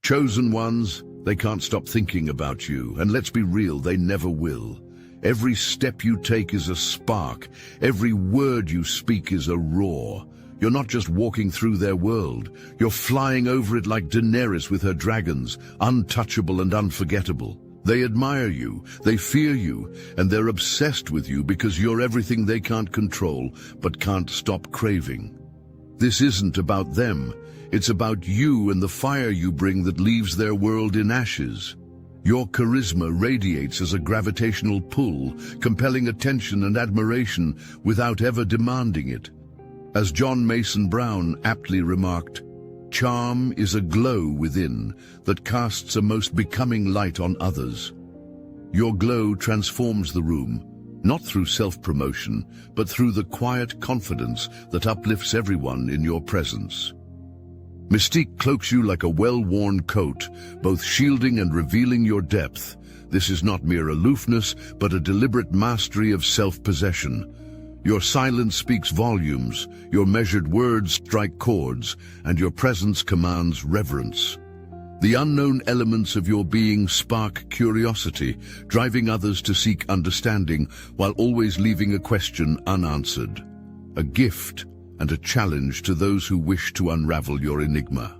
Chosen ones, they can't stop thinking about you, and let's be real, they never will. Every step you take is a spark. Every word you speak is a roar. You're not just walking through their world. You're flying over it like Daenerys with her dragons, untouchable and unforgettable. They admire you, they fear you, and they're obsessed with you because you're everything they can't control but can't stop craving. This isn't about them. It's about you and the fire you bring that leaves their world in ashes. Your charisma radiates as a gravitational pull, compelling attention and admiration without ever demanding it. As John Mason Brown aptly remarked, "Charm is a glow within that casts a most becoming light on others." Your glow transforms the room, not through self-promotion, but through the quiet confidence that uplifts everyone in your presence. Mystique cloaks you like a well-worn coat, both shielding and revealing your depth. This is not mere aloofness, but a deliberate mastery of self-possession. Your silence speaks volumes, your measured words strike chords, and your presence commands reverence. The unknown elements of your being spark curiosity, driving others to seek understanding while always leaving a question unanswered. A gift and a challenge to those who wish to unravel your enigma.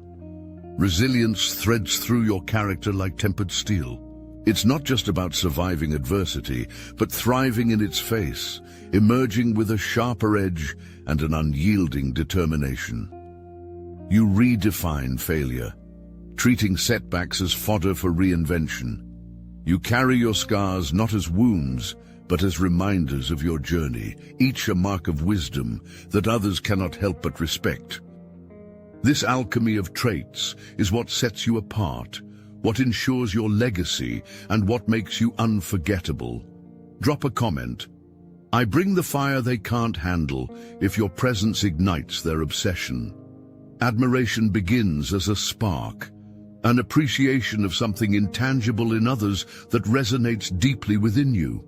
Resilience threads through your character like tempered steel. It's not just about surviving adversity, but thriving in its face, emerging with a sharper edge and an unyielding determination. You redefine failure, treating setbacks as fodder for reinvention. You carry your scars not as wounds, but as reminders of your journey, each a mark of wisdom that others cannot help but respect. This alchemy of traits is what sets you apart, what ensures your legacy, and what makes you unforgettable. Drop a comment. I bring the fire they can't handle if your presence ignites their obsession. Admiration begins as a spark, an appreciation of something intangible in others that resonates deeply within you.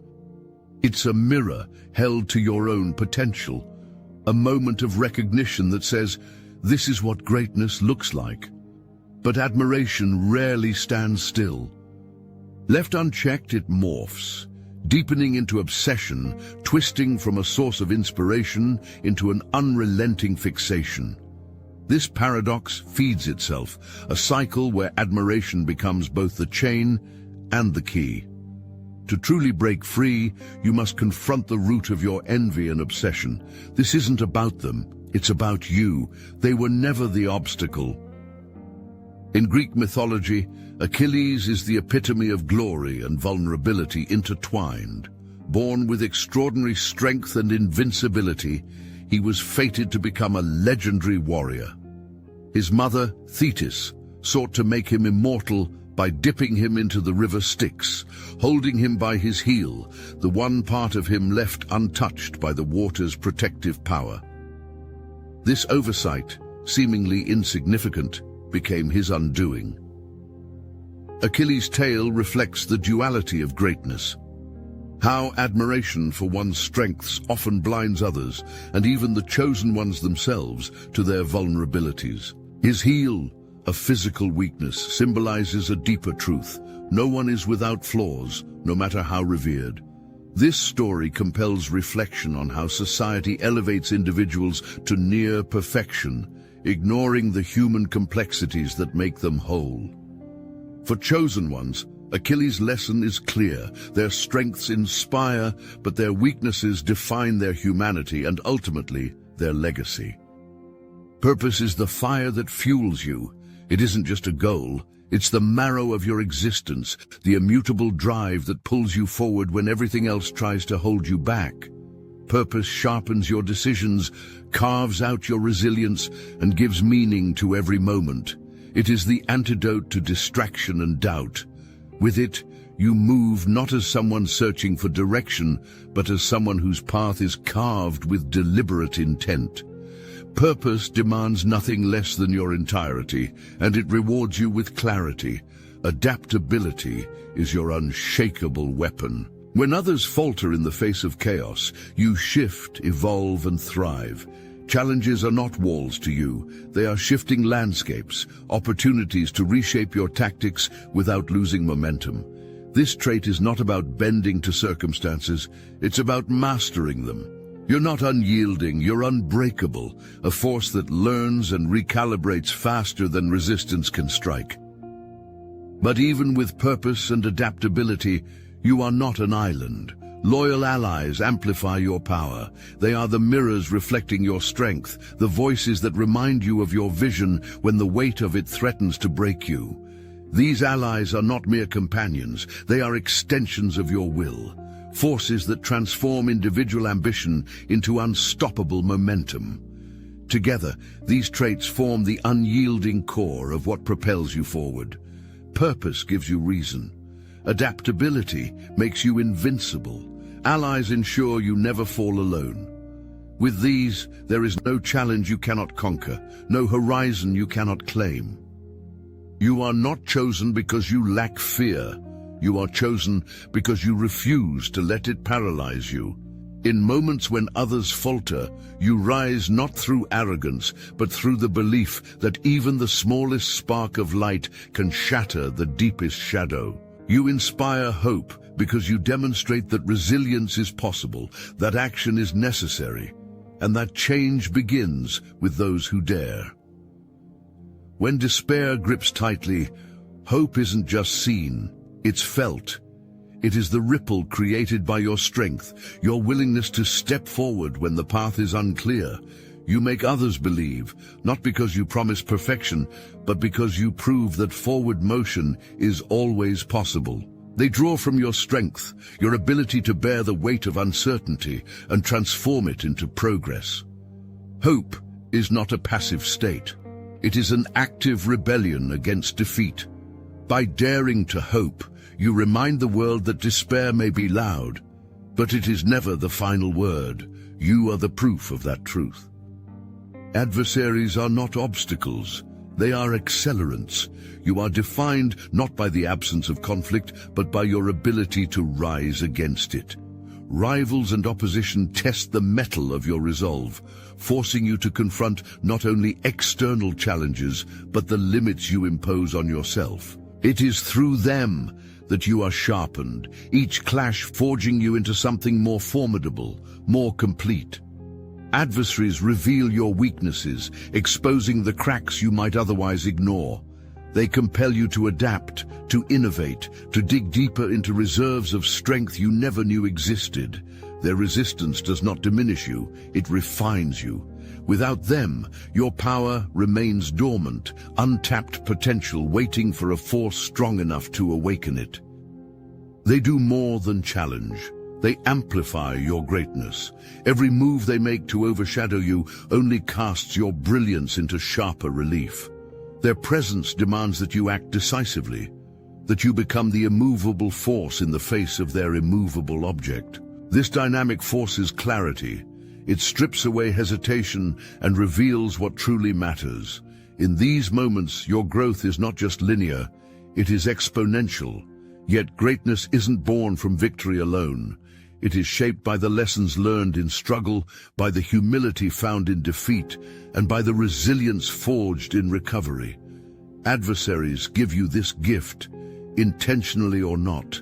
It's a mirror held to your own potential, a moment of recognition that says, this is what greatness looks like. But admiration rarely stands still. Left unchecked, it morphs, deepening into obsession, twisting from a source of inspiration into an unrelenting fixation. This paradox feeds itself, a cycle where admiration becomes both the chain and the key. To truly break free, you must confront the root of your envy and obsession. This isn't about them, it's about you. They were never the obstacle. In Greek mythology, Achilles is the epitome of glory and vulnerability intertwined. Born with extraordinary strength and invincibility, he was fated to become a legendary warrior. His mother, Thetis, sought to make him immortal by dipping him into the river Styx, holding him by his heel, the one part of him left untouched by the water's protective power. This oversight, seemingly insignificant, became his undoing. Achilles' tale reflects the duality of greatness. How admiration for one's strengths often blinds others, and even the chosen ones themselves, to their vulnerabilities. His heel, a physical weakness, symbolizes a deeper truth. No one is without flaws, no matter how revered. This story compels reflection on how society elevates individuals to near perfection, ignoring the human complexities that make them whole. For chosen ones, Achilles' lesson is clear. Their strengths inspire, but their weaknesses define their humanity and ultimately their legacy. Purpose is the fire that fuels you. It isn't just a goal, it's the marrow of your existence, the immutable drive that pulls you forward when everything else tries to hold you back. Purpose sharpens your decisions, carves out your resilience, and gives meaning to every moment. It is the antidote to distraction and doubt. With it, you move not as someone searching for direction, but as someone whose path is carved with deliberate intent. Purpose demands nothing less than your entirety, and it rewards you with clarity. Adaptability is your unshakable weapon. When others falter in the face of chaos, you shift, evolve, and thrive. Challenges are not walls to you, they are shifting landscapes, opportunities to reshape your tactics without losing momentum. This trait is not about bending to circumstances, it's about mastering them. You're not unyielding, you're unbreakable, a force that learns and recalibrates faster than resistance can strike. But even with purpose and adaptability, you are not an island. Loyal allies amplify your power. They are the mirrors reflecting your strength, the voices that remind you of your vision when the weight of it threatens to break you. These allies are not mere companions, they are extensions of your will, forces that transform individual ambition into unstoppable momentum. Together, these traits form the unyielding core of what propels you forward. Purpose gives you reason. Adaptability makes you invincible. Allies ensure you never fall alone. With these, there is no challenge you cannot conquer, no horizon you cannot claim. You are not chosen because you lack fear. You are chosen because you refuse to let it paralyze you. In moments when others falter, you rise not through arrogance, but through the belief that even the smallest spark of light can shatter the deepest shadow. You inspire hope because you demonstrate that resilience is possible, that action is necessary, and that change begins with those who dare. When despair grips tightly, hope isn't just seen, it's felt. It is the ripple created by your strength, your willingness to step forward when the path is unclear. You make others believe, not because you promise perfection, but because you prove that forward motion is always possible. They draw from your strength, your ability to bear the weight of uncertainty and transform it into progress. Hope is not a passive state. It is an active rebellion against defeat. By daring to hope, you remind the world that despair may be loud, but it is never the final word. You are the proof of that truth. Adversaries are not obstacles, they are accelerants. You are defined not by the absence of conflict, but by your ability to rise against it. Rivals and opposition test the mettle of your resolve, forcing you to confront not only external challenges, but the limits you impose on yourself. It is through them that you are sharpened, each clash forging you into something more formidable, more complete. Adversaries reveal your weaknesses, exposing the cracks you might otherwise ignore. They compel you to adapt, to innovate, to dig deeper into reserves of strength you never knew existed. Their resistance does not diminish you, it refines you. Without them, your power remains dormant, untapped potential waiting for a force strong enough to awaken it. They do more than challenge. They amplify your greatness. Every move they make to overshadow you only casts your brilliance into sharper relief. Their presence demands that you act decisively, that you become the immovable force in the face of their immovable object. This dynamic forces clarity. It strips away hesitation and reveals what truly matters. In these moments, your growth is not just linear, it is exponential. Yet greatness isn't born from victory alone. It is shaped by the lessons learned in struggle, by the humility found in defeat, and by the resilience forged in recovery. Adversaries give you this gift, intentionally or not.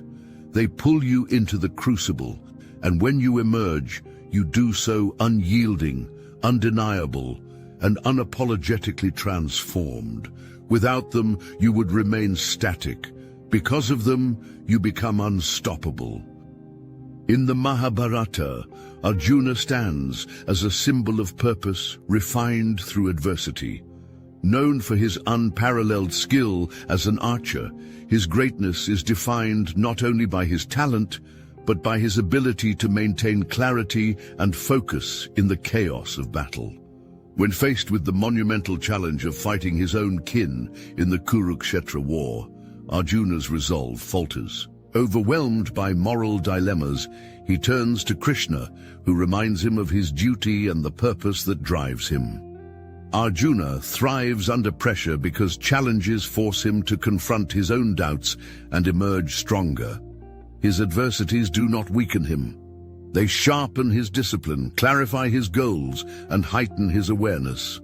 They pull you into the crucible, and when you emerge, you do so unyielding, undeniable, and unapologetically transformed. Without them, you would remain static. Because of them, you become unstoppable. In the Mahabharata, Arjuna stands as a symbol of purpose refined through adversity. Known for his unparalleled skill as an archer, his greatness is defined not only by his talent, but by his ability to maintain clarity and focus in the chaos of battle. When faced with the monumental challenge of fighting his own kin in the Kurukshetra war, Arjuna's resolve falters. Overwhelmed by moral dilemmas, he turns to Krishna, who reminds him of his duty and the purpose that drives him. Arjuna thrives under pressure because challenges force him to confront his own doubts and emerge stronger. His adversities do not weaken him. They sharpen his discipline, clarify his goals, and heighten his awareness.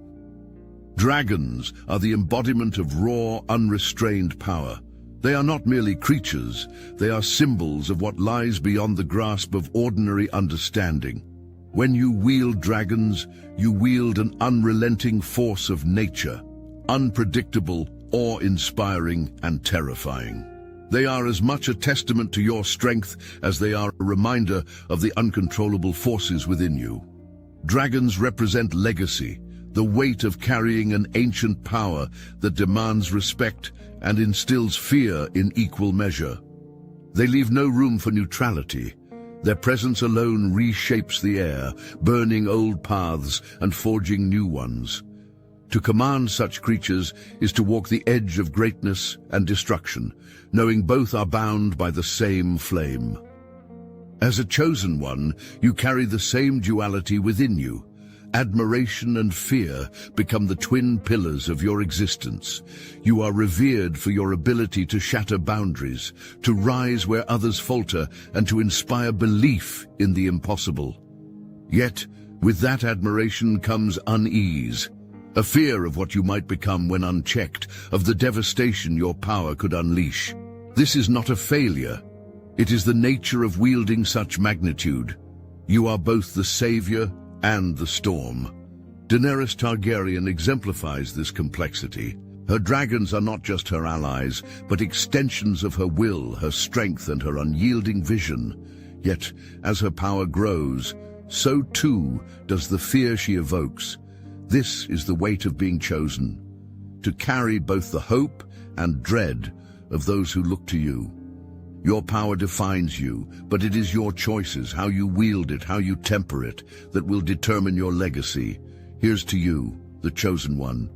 Dragons are the embodiment of raw, unrestrained power. They are not merely creatures, they are symbols of what lies beyond the grasp of ordinary understanding. When you wield dragons, you wield an unrelenting force of nature, unpredictable, awe-inspiring, and terrifying. They are as much a testament to your strength as they are a reminder of the uncontrollable forces within you. Dragons represent legacy, the weight of carrying an ancient power that demands respect and instills fear in equal measure. They leave no room for neutrality. Their presence alone reshapes the air, burning old paths and forging new ones. To command such creatures is to walk the edge of greatness and destruction, knowing both are bound by the same flame. As a chosen one, you carry the same duality within you. Admiration and fear become the twin pillars of your existence. You are revered for your ability to shatter boundaries, to rise where others falter, and to inspire belief in the impossible. Yet, with that admiration comes unease, a fear of what you might become when unchecked, of the devastation your power could unleash. This is not a failure. It is the nature of wielding such magnitude. You are both the savior and the storm. Daenerys Targaryen exemplifies this complexity. Her dragons are not just her allies, but extensions of her will, her strength, and her unyielding vision. Yet, as her power grows, so too does the fear she evokes. This is the weight of being chosen, to carry both the hope and dread of those who look to you. Your power defines you, but it is your choices, how you wield it, how you temper it, that will determine your legacy. Here's to you, the chosen one.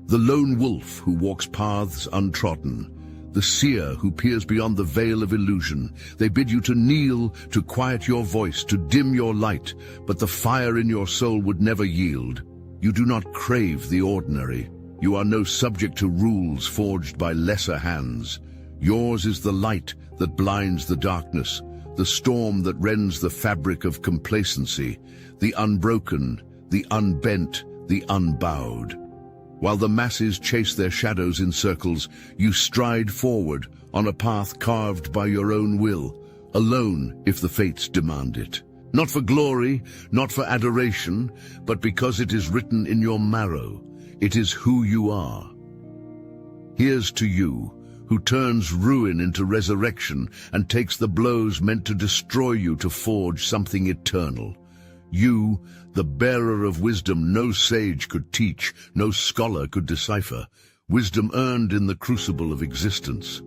The lone wolf who walks paths untrodden, the seer who peers beyond the veil of illusion. They bid you to kneel, to quiet your voice, to dim your light, but the fire in your soul would never yield. You do not crave the ordinary. You are no subject to rules forged by lesser hands. Yours is the light that blinds the darkness, the storm that rends the fabric of complacency, the unbroken, the unbent, the unbowed. While the masses chase their shadows in circles, you stride forward on a path carved by your own will, alone if the fates demand it. Not for glory, not for adoration, but because it is written in your marrow. It is who you are. Here's to you, who turns ruin into resurrection and takes the blows meant to destroy you to forge something eternal. You, the bearer of wisdom no sage could teach, no scholar could decipher, wisdom earned in the crucible of existence.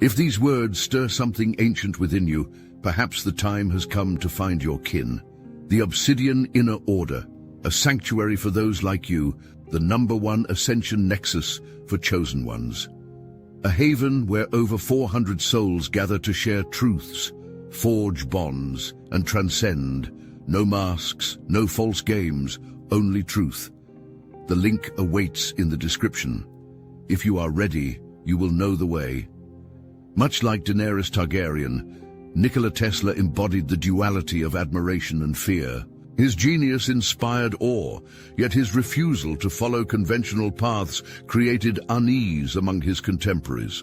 If these words stir something ancient within you, perhaps the time has come to find your kin. The Obsidian Inner Order, a sanctuary for those like you, the #1 ascension nexus for chosen ones. A haven where over 400 souls gather to share truths, forge bonds, and transcend. No masks, no false games, only truth. The link awaits in the description. If you are ready, you will know the way. Much like Daenerys Targaryen, Nikola Tesla embodied the duality of admiration and fear. His genius inspired awe, yet his refusal to follow conventional paths created unease among his contemporaries.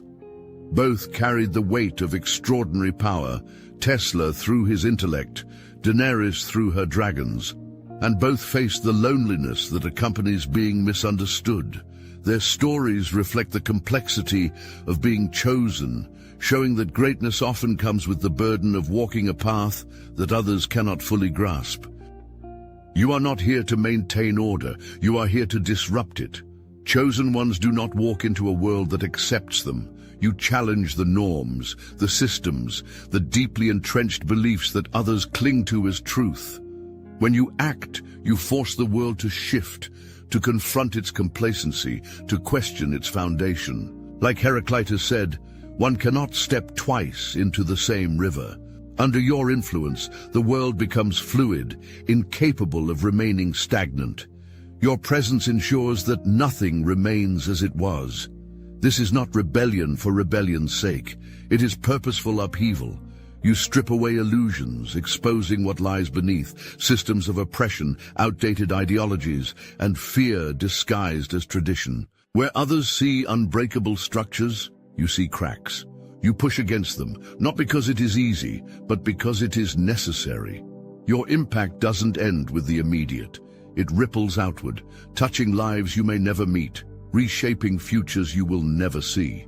Both carried the weight of extraordinary power, Tesla through his intellect, Daenerys through her dragons, and both faced the loneliness that accompanies being misunderstood. Their stories reflect the complexity of being chosen, showing that greatness often comes with the burden of walking a path that others cannot fully grasp. You are not here to maintain order, you are here to disrupt it. Chosen ones do not walk into a world that accepts them. You challenge the norms, the systems, the deeply entrenched beliefs that others cling to as truth. When you act, you force the world to shift, to confront its complacency, to question its foundation. Like Heraclitus said, one cannot step twice into the same river. Under your influence, the world becomes fluid, incapable of remaining stagnant. Your presence ensures that nothing remains as it was. This is not rebellion for rebellion's sake. It is purposeful upheaval. You strip away illusions, exposing what lies beneath, systems of oppression, outdated ideologies, and fear disguised as tradition. Where others see unbreakable structures, you see cracks. You push against them, not because it is easy, but because it is necessary. Your impact doesn't end with the immediate. It ripples outward, touching lives you may never meet, reshaping futures you will never see.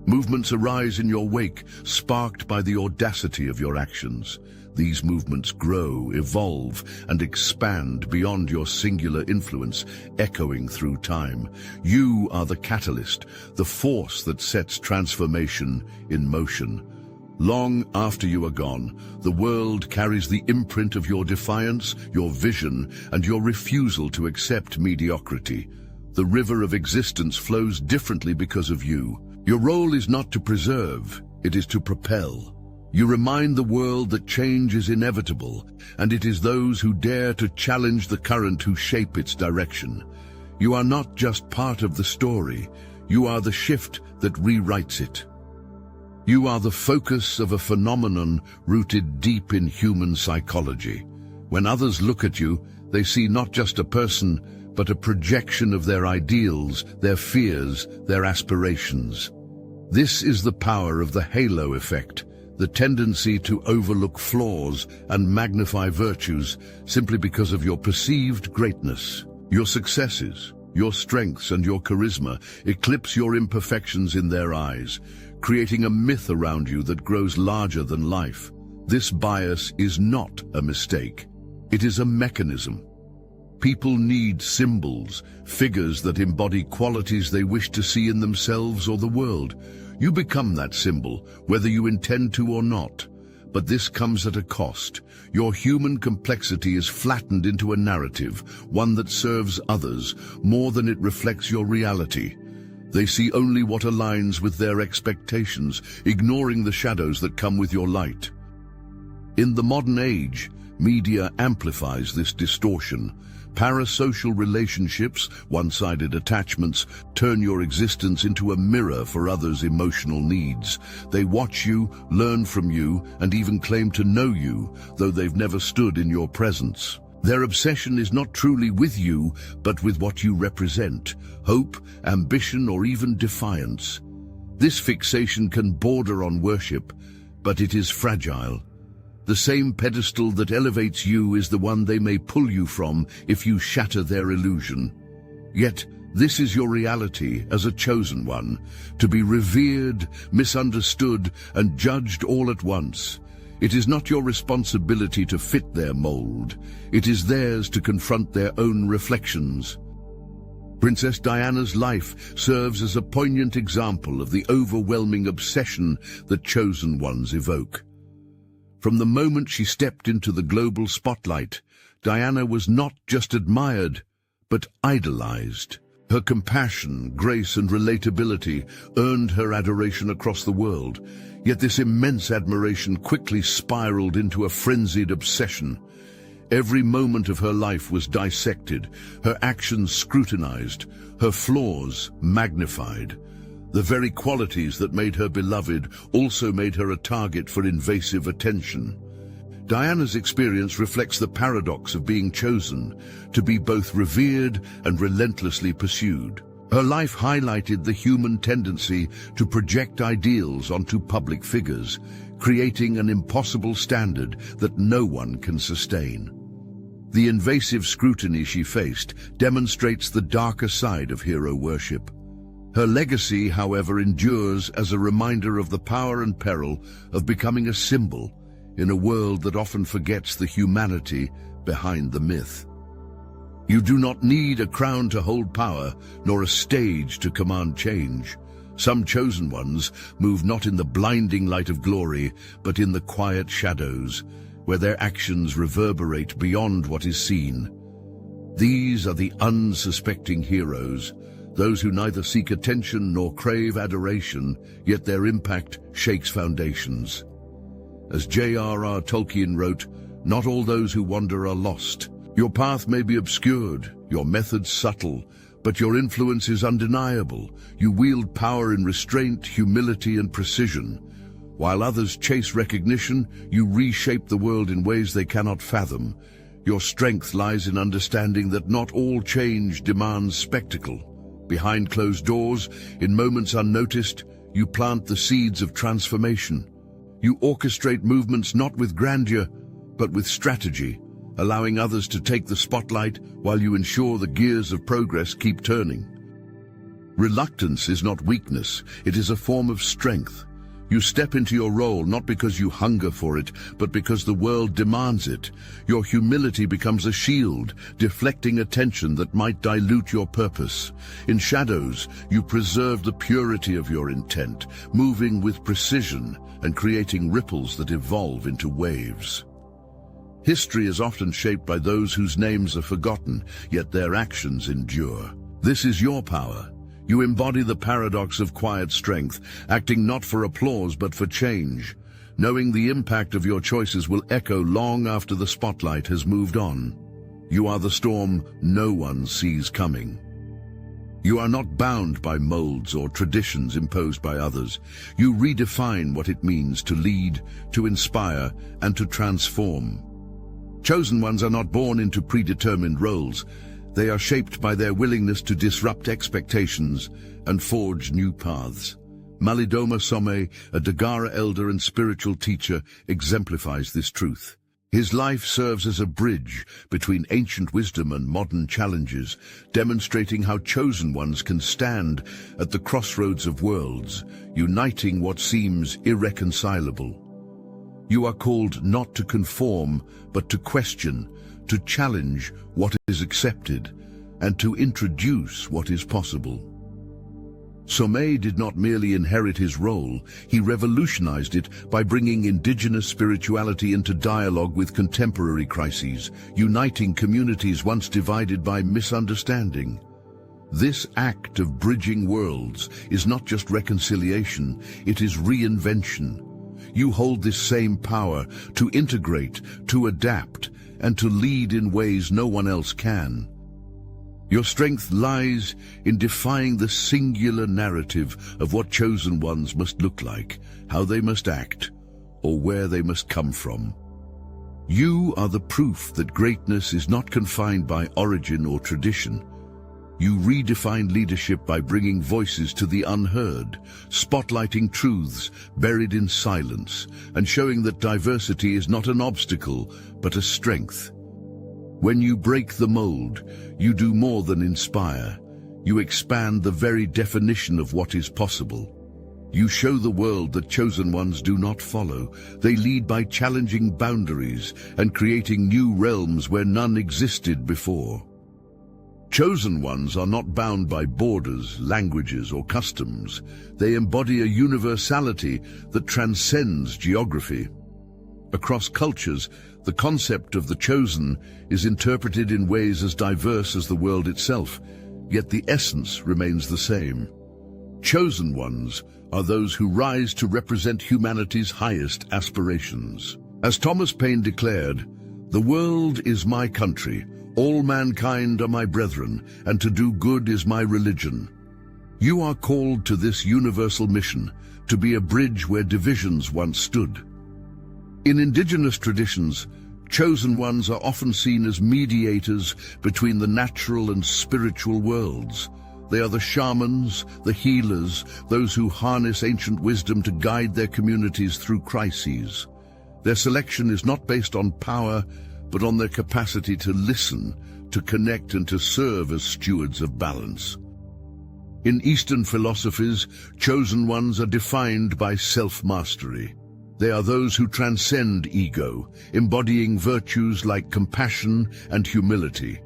Movements arise in your wake, sparked by the audacity of your actions. These movements grow, evolve, and expand beyond your singular influence, echoing through time. You are the catalyst, the force that sets transformation in motion. Long after you are gone, the world carries the imprint of your defiance, your vision, and your refusal to accept mediocrity. The river of existence flows differently because of you. Your role is not to preserve, it is to propel. You remind the world that change is inevitable, and it is those who dare to challenge the current who shape its direction. You are not just part of the story, you are the shift that rewrites it. You are the focus of a phenomenon rooted deep in human psychology. When others look at you, they see not just a person, but a projection of their ideals, their fears, their aspirations. This is the power of the halo effect, the tendency to overlook flaws and magnify virtues simply because of your perceived greatness. Your successes, your strengths, and your charisma eclipse your imperfections in their eyes, creating a myth around you that grows larger than life. This bias is not a mistake. It is a mechanism. People need symbols, figures that embody qualities they wish to see in themselves or the world. You become that symbol, whether you intend to or not. But this comes at a cost. Your human complexity is flattened into a narrative, one that serves others more than it reflects your reality. They see only what aligns with their expectations, ignoring the shadows that come with your light. In the modern age, media amplifies this distortion. Parasocial relationships, one-sided attachments, turn your existence into a mirror for others' emotional needs. They watch you, learn from you, and even claim to know you, though they've never stood in your presence. Their obsession is not truly with you, but with what you represent: hope, ambition, or even defiance. This fixation can border on worship, but it is fragile. The same pedestal that elevates you is the one they may pull you from if you shatter their illusion. Yet, this is your reality as a chosen one, to be revered, misunderstood, and judged all at once. It is not your responsibility to fit their mold. It is theirs to confront their own reflections. Princess Diana's life serves as a poignant example of the overwhelming obsession that chosen ones evoke. From the moment she stepped into the global spotlight, Diana was not just admired, but idolized. Her compassion, grace, and relatability earned her adoration across the world. Yet this immense admiration quickly spiraled into a frenzied obsession. Every moment of her life was dissected, her actions scrutinized, her flaws magnified. The very qualities that made her beloved also made her a target for invasive attention. Diana's experience reflects the paradox of being chosen, to be both revered and relentlessly pursued. Her life highlighted the human tendency to project ideals onto public figures, creating an impossible standard that no one can sustain. The invasive scrutiny she faced demonstrates the darker side of hero worship. Her legacy, however, endures as a reminder of the power and peril of becoming a symbol in a world that often forgets the humanity behind the myth. You do not need a crown to hold power, nor a stage to command change. Some chosen ones move not in the blinding light of glory, but in the quiet shadows, where their actions reverberate beyond what is seen. These are the unsuspecting heroes, those who neither seek attention nor crave adoration, yet their impact shakes foundations. As J.R.R. Tolkien wrote, "Not all those who wander are lost. Your path may be obscured, your methods subtle, but your influence is undeniable. You wield power in restraint, humility, and precision. While others chase recognition, you reshape the world in ways they cannot fathom. Your strength lies in understanding that not all change demands spectacle. Behind closed doors, in moments unnoticed, you plant the seeds of transformation. You orchestrate movements not with grandeur, but with strategy, allowing others to take the spotlight while you ensure the gears of progress keep turning. Reluctance is not weakness, it is a form of strength. You step into your role not because you hunger for it, but because the world demands it. Your humility becomes a shield, deflecting attention that might dilute your purpose. In shadows, you preserve the purity of your intent, moving with precision and creating ripples that evolve into waves. History is often shaped by those whose names are forgotten, yet their actions endure. This is your power. You embody the paradox of quiet strength, acting not for applause but for change, knowing the impact of your choices will echo long after the spotlight has moved on. You are the storm no one sees coming. You are not bound by molds or traditions imposed by others. You redefine what it means to lead, to inspire, and to transform. Chosen ones are not born into predetermined roles. They are shaped by their willingness to disrupt expectations and forge new paths. Malidoma Some, a Dagara elder and spiritual teacher, exemplifies this truth. His life serves as a bridge between ancient wisdom and modern challenges, demonstrating how chosen ones can stand at the crossroads of worlds, uniting what seems irreconcilable. You are called not to conform, but to question, to challenge what is accepted, and to introduce what is possible. Some did not merely inherit his role, he revolutionized it by bringing indigenous spirituality into dialogue with contemporary crises, uniting communities once divided by misunderstanding. This act of bridging worlds is not just reconciliation, it is reinvention. You hold this same power to integrate, to adapt, and to lead in ways no one else can. Your strength lies in defying the singular narrative of what chosen ones must look like, how they must act, or where they must come from. You are the proof that greatness is not confined by origin or tradition. You redefine leadership by bringing voices to the unheard, spotlighting truths buried in silence, and showing that diversity is not an obstacle, but a strength. When you break the mold, you do more than inspire. You expand the very definition of what is possible. You show the world that chosen ones do not follow. They lead by challenging boundaries and creating new realms where none existed before. Chosen ones are not bound by borders, languages, or customs. They embody a universality that transcends geography. Across cultures, the concept of the chosen is interpreted in ways as diverse as the world itself, yet the essence remains the same. Chosen ones are those who rise to represent humanity's highest aspirations. As Thomas Paine declared, "The world is my country, all mankind are my brethren, and to do good is my religion." You are called to this universal mission, to be a bridge where divisions once stood. In indigenous traditions, chosen ones are often seen as mediators between the natural and spiritual worlds. They are the shamans, the healers, those who harness ancient wisdom to guide their communities through crises. Their selection is not based on power, but on their capacity to listen, to connect, and to serve as stewards of balance. In Eastern philosophies, chosen ones are defined by self-mastery. They are those who transcend ego, embodying virtues like compassion and humility.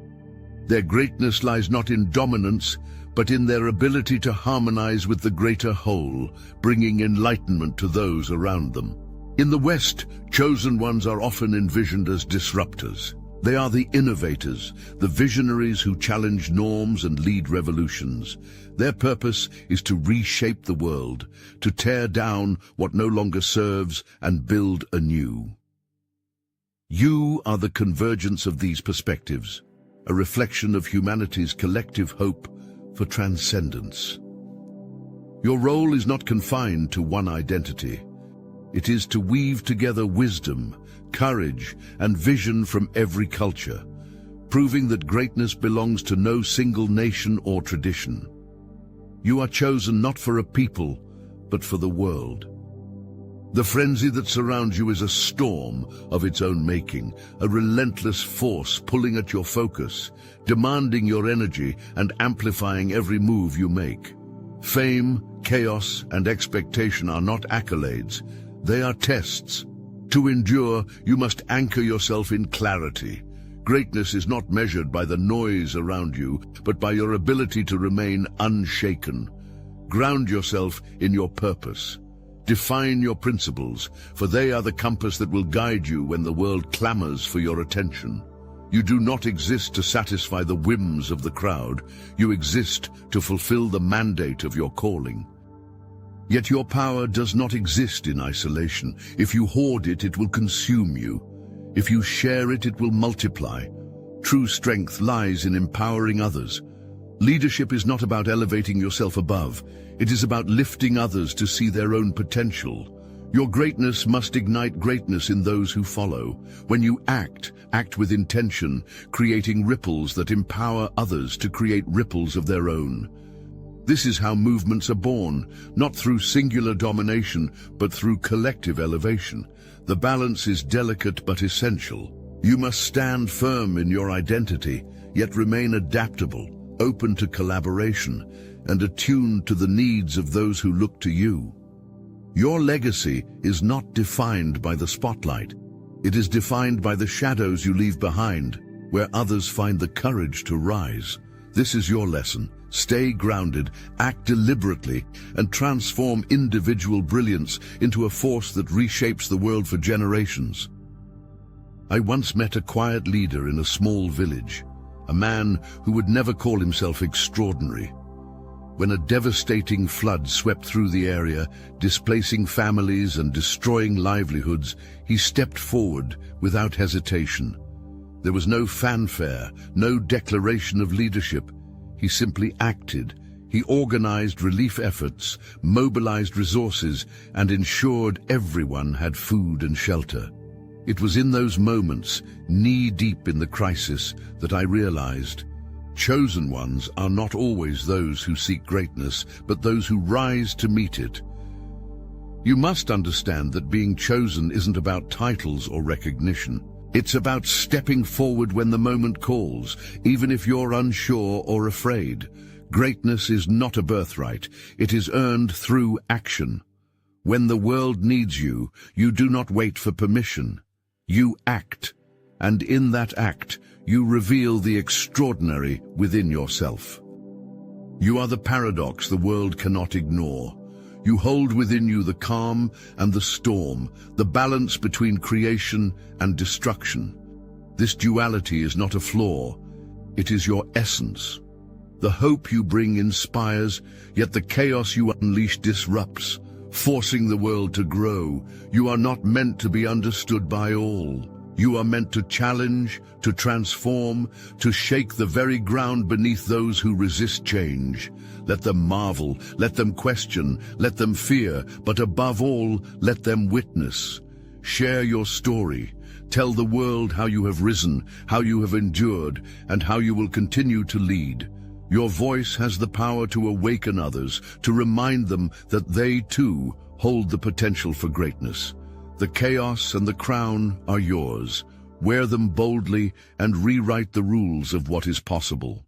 Their greatness lies not in dominance, but in their ability to harmonize with the greater whole, bringing enlightenment to those around them. In the West, chosen ones are often envisioned as disruptors. They are the innovators, the visionaries who challenge norms and lead revolutions. Their purpose is to reshape the world, to tear down what no longer serves and build anew. You are the convergence of these perspectives, a reflection of humanity's collective hope for transcendence. Your role is not confined to one identity. It is to weave together wisdom, courage, and vision from every culture, proving that greatness belongs to no single nation or tradition. You are chosen not for a people, but for the world. The frenzy that surrounds you is a storm of its own making, a relentless force pulling at your focus, demanding your energy and amplifying every move you make. Fame, chaos, and expectation are not accolades, they are tests. To endure, you must anchor yourself in clarity. Greatness is not measured by the noise around you, but by your ability to remain unshaken. Ground yourself in your purpose. Define your principles, for they are the compass that will guide you when the world clamors for your attention. You do not exist to satisfy the whims of the crowd. You exist to fulfill the mandate of your calling. Yet your power does not exist in isolation. If you hoard it, it will consume you. If you share it, it will multiply. True strength lies in empowering others. Leadership is not about elevating yourself above. It is about lifting others to see their own potential. Your greatness must ignite greatness in those who follow. When you act with intention, creating ripples that empower others to create ripples of their own. This is how movements are born, not through singular domination, but through collective elevation. The balance is delicate but essential. You must stand firm in your identity, yet remain adaptable, open to collaboration, and attuned to the needs of those who look to you. Your legacy is not defined by the spotlight. It is defined by the shadows you leave behind, where others find the courage to rise. This is your lesson. Stay grounded, act deliberately, and transform individual brilliance into a force that reshapes the world for generations. I once met a quiet leader in a small village, a man who would never call himself extraordinary. When a devastating flood swept through the area, displacing families and destroying livelihoods, he stepped forward without hesitation. There was no fanfare, no declaration of leadership. He simply acted. He organized relief efforts, mobilized resources, and ensured everyone had food and shelter. It was in those moments, knee-deep in the crisis, that I realized chosen ones are not always those who seek greatness, but those who rise to meet it. You must understand that being chosen isn't about titles or recognition. It's about stepping forward when the moment calls, even if you're unsure or afraid. Greatness is not a birthright. It is earned through action. When the world needs you, you do not wait for permission. You act, and in that act, you reveal the extraordinary within yourself. You are the paradox the world cannot ignore. You hold within you the calm and the storm, the balance between creation and destruction. This duality is not a flaw, it is your essence. The hope you bring inspires, yet the chaos you unleash disrupts, forcing the world to grow. You are not meant to be understood by all. You are meant to challenge, to transform, to shake the very ground beneath those who resist change. Let them marvel, let them question, let them fear, but above all, let them witness. Share your story. Tell the world how you have risen, how you have endured, and how you will continue to lead. Your voice has the power to awaken others, to remind them that they too hold the potential for greatness. The chaos and the crown are yours. Wear them boldly and rewrite the rules of what is possible.